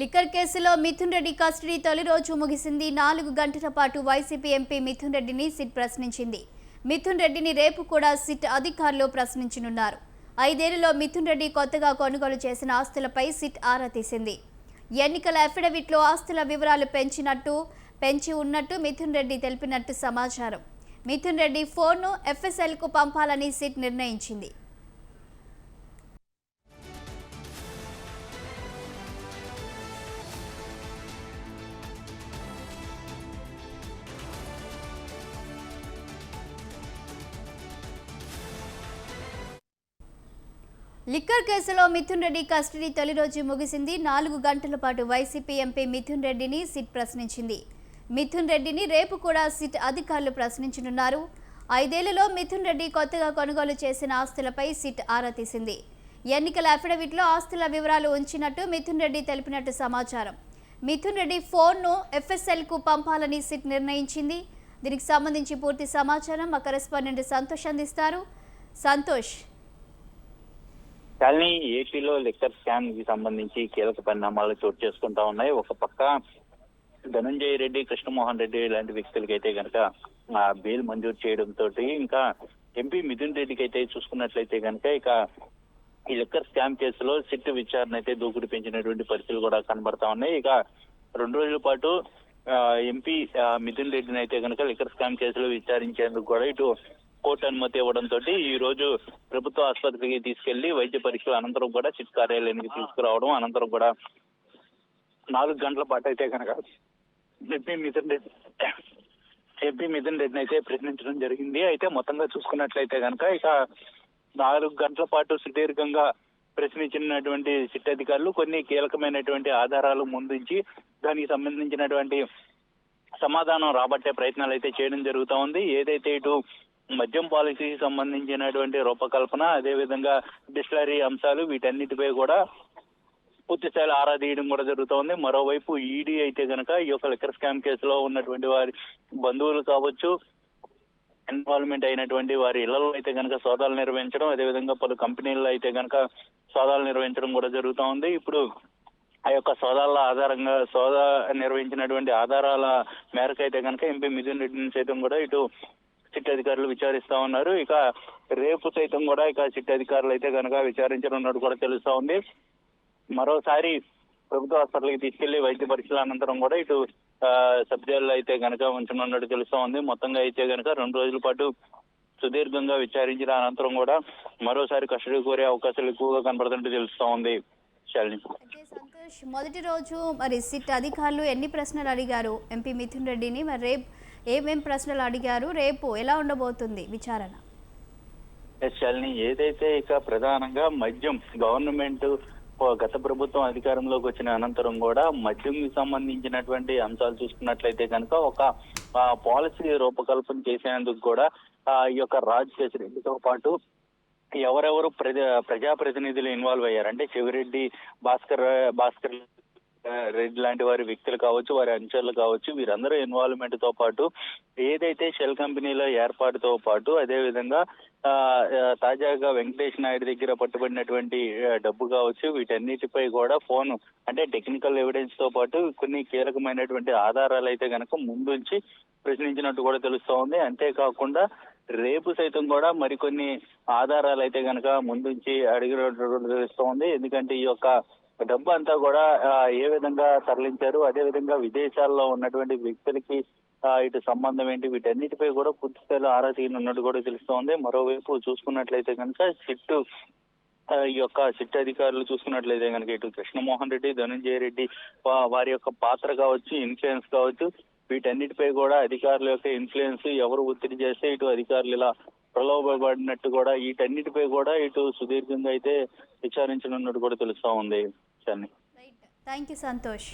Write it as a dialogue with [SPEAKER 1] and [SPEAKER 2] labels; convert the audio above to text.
[SPEAKER 1] Liquor కేసులో Mithun Reddy custody తొలి రోజు ముగిసింది. 4 గంటల పాటు వైసీపీ ఎంపీ మిథున్ రెడ్డిని సిట్ ప్రశ్నించింది. మిథున్ రెడ్డిని రేపు కూడా సిట్ అధికారులు ప్రశ్నించనున్నారు. 5 ఏళ్లలో మిథున్ రెడ్డి కొత్తగా కొనుగోలు చేసిన ఆస్తులపై సిట్ ఆరా తీసింది. ఎన్నికల అఫిడవిట్లో ఆస్తుల వివరాలు పెంచి ఉన్నట్టు మిథున్ రెడ్డి తెలిపినట్టు సమాచారం. మిథున్ రెడ్డి ఫోన్ను ఎఫ్ఎస్ఎల్కు పంపాలని సిట్ నిర్ణయించింది. లిక్కర్ కేసులో మిథున్ రెడ్డి కస్టడీ తొలి రోజు ముగిసింది. 4 గంటల పాటు వైసీపీ ఎంపీ మిథున్ రెడ్డిని సిట్ ప్రశ్నించింది. మిథున్ రెడ్డిని రేపు కూడా సిట్ అధికారులు ప్రశ్నించనున్నారు. 5 ఏళ్లలో మిథున్ రెడ్డి కొత్తగా కొనుగోలు చేసిన ఆస్తులపై సిట్ ఆరా తీసింది. ఎన్నికల అఫిడవిట్లో ఆస్తుల వివరాలు ఉంచినట్టు మిథున్ రెడ్డి తెలిపినట్టు సమాచారం. మిథున్ రెడ్డి ఫోన్ను ఎఫ్ఎస్ఎల్కు పంపాలని సిట్ నిర్ణయించింది. దీనికి సంబంధించి పూర్తి సమాచారం మా కరెస్పాండెంట్ సంతోష్ అందిస్తారు. సంతోష్,
[SPEAKER 2] కానీ ఏపీలో లిక్కర్ స్కామ్ కి సంబంధించి కీలక పరిణామాలు చోటు చేసుకుంటా ఉన్నాయి. ఒక పక్క ధనంజయ రెడ్డి, కృష్ణమోహన్ రెడ్డి లాంటి వ్యక్తులకి అయితే కనుక బెయిల్ మంజూరు చేయడంతో, ఇంకా ఎంపీ మిథున్ రెడ్డికి అయితే చూసుకున్నట్లయితే కనుక ఇక ఈ లిక్కర్ స్కామ్ కేసులో సిట్ విచారణ అయితే దూకుడు పెంచినటువంటి పరిస్థితులు కూడా కనబడతా ఉన్నాయి. ఇక 2 రోజుల పాటు ఎంపీ మిథున్ రెడ్డిని అయితే కనుక లిక్కర్ స్కామ్ కేసులో విచారించేందుకు కూడా ఇటు కోర్టు అనుమతి ఇవ్వడంతో ఈ రోజు ప్రభుత్వ ఆసుపత్రికి తీసుకెళ్లి వైద్య పరీక్షల అనంతరం కూడా సిట్ కార్యాలయానికి తీసుకురావడం, అనంతరం కూడా 4 గంటల పాటు అయితే కనుక ఎంపీ మిథున్ రెడ్డిని అయితే ప్రశ్నించడం జరిగింది. అయితే మొత్తంగా చూసుకున్నట్లయితే కనుక ఇక 4 గంటల పాటు సుదీర్ఘంగా ప్రశ్నించినటువంటి సిట్ అధికారులు కొన్ని కీలకమైనటువంటి ఆధారాలు ముందుంచి దానికి సంబంధించినటువంటి సమాధానం రాబట్టే ప్రయత్నాలు అయితే చేయడం జరుగుతూ ఉంది. ఏదైతే ఇటు మద్యం పాలసీకి సంబంధించినటువంటి రూపకల్పన, అదేవిధంగా డిస్టిలరీ అంశాలు, వీటన్నిటిపై కూడా పూర్తి స్థాయిలో ఆరా తీయడం కూడా జరుగుతోంది. మరోవైపు ఈడీ అయితే కనుక ఈ యొక్క లిక్కర్ స్కామ్ కేసులో ఉన్నటువంటి వారి బంధువులు కావచ్చు, ఇన్వాల్వ్మెంట్ అయినటువంటి వారి ఇళ్లలో అయితే కనుక సోదాలు నిర్వహించడం, అదేవిధంగా పలు కంపెనీల్లో అయితే కనుక సోదాలు నిర్వహించడం కూడా జరుగుతూ ఉంది. ఇప్పుడు ఆ యొక్క సోదా నిర్వహించినటువంటి ఆధారాల మేరకు అయితే కనుక ఎంపీ మిథున్ రెడ్డిని సైతం కూడా ఇటు సిట్ అధికారులు విచారిస్తా ఉన్నారు. ఇక రేపు సైతం కూడా ఇక సిట్ అధికారులు అయితే కనుక విచారించనున్నట్టు కూడా తెలుస్తా ఉంది. మరోసారి ప్రభుత్వ హాస్పిటల్కి తీసుకెళ్లి వైద్య పరీక్షల అనంతరం కూడా ఇటు సబ్ జైల్లో అయితే కనుక ఉంచనున్నట్టు తెలుస్తా ఉంది. మొత్తంగా అయితే కనుక 2 రోజుల పాటు సుదీర్ఘంగా విచారించిన అనంతరం కూడా మరోసారి కస్టడీ కోరే అవకాశాలు ఎక్కువగా కనబడుతున్నట్టు తెలుస్తా ఉంది.
[SPEAKER 1] సంతోష్, మొదటి రోజు మరి సిట్ అధికారులు ఎన్ని ప్రశ్నలు అడిగారు ఎంపీ మిథున్ రెడ్డిని? మరి రేపు ఏమేం ప్రశ్నలు అడిగారు? రేపు ఎలా ఉండబోతుంది విచారణ?
[SPEAKER 2] శాలిని, ఏదైతే ఇక ప్రధానంగా మద్యం గవర్నమెంట్ గత ప్రభుత్వం అధికారంలోకి వచ్చిన అనంతరం కూడా మద్యంకి సంబంధించినటువంటి అంశాలు చూసుకున్నట్లయితే కనుక ఒక పాలసీ రూపకల్పన చేసేందుకు కూడా ఈ యొక్క రాజశేఖర్ రెడ్డితో పాటు ఎవరెవరు ప్రజాప్రతినిధులు ఇన్వాల్వ్ అయ్యారు అంటే చెవిరెడ్డి, భాస్కర్ రెడ్డి లాంటి వారి వ్యక్తులు కావచ్చు, వారి అనుచరులు కావచ్చు, వీరందరూ ఇన్వాల్వ్మెంట్ తో పాటు ఏదైతే షెల్ కంపెనీల ఏర్పాటుతో పాటు అదేవిధంగా తాజాగా వెంకటేష్ నాయుడు దగ్గర పట్టుబడినటువంటి డబ్బు కావచ్చు, వీటన్నిటిపై కూడా ఫోన్ అంటే టెక్నికల్ ఎవిడెన్స్ తో పాటు కొన్ని కీలకమైనటువంటి ఆధారాలు అయితే కనుక ముందుంచి ప్రశ్నించినట్టు కూడా తెలుస్తా ఉంది. అంతేకాకుండా రేపు సైతం కూడా మరికొన్ని ఆధారాలు అయితే కనుక ముందుంచి అడిగినట్టు తెలుస్తూ ఉంది. ఎందుకంటే ఈ యొక్క డబ్బు అంతా కూడా ఏ విధంగా తరలించారు, అదేవిధంగా విదేశాల్లో ఉన్నటువంటి వ్యక్తులకి ఇటు సంబంధం ఏంటి, వీటన్నిటిపై కూడా పూర్తి స్థాయిలో ఆరా తీయనున్నట్టు కూడా తెలుస్తోంది. మరోవైపు చూసుకున్నట్లయితే కనుక ఈ యొక్క సిట్ అధికారులు చూసుకున్నట్లయితే కనుక ఇటు కృష్ణమోహన్ రెడ్డి, ధనంజయ రెడ్డి వారి యొక్క పాత్ర కావచ్చు, ఇన్ఫ్లుయెన్స్ కావచ్చు, వీటన్నిటిపై కూడా అధికారుల యొక్క ఇన్ఫ్లుయెన్స్ ఎవరు ఒత్తిడి చేస్తే ఇటు అధికారులు ఇలా ప్రలోభపడినట్టు కూడా వీటన్నిటిపై కూడా ఇటు సుదీర్ఘంగా అయితే విచారించనున్నట్టు కూడా తెలుస్తా ఉంది.
[SPEAKER 1] Thank you Santosh.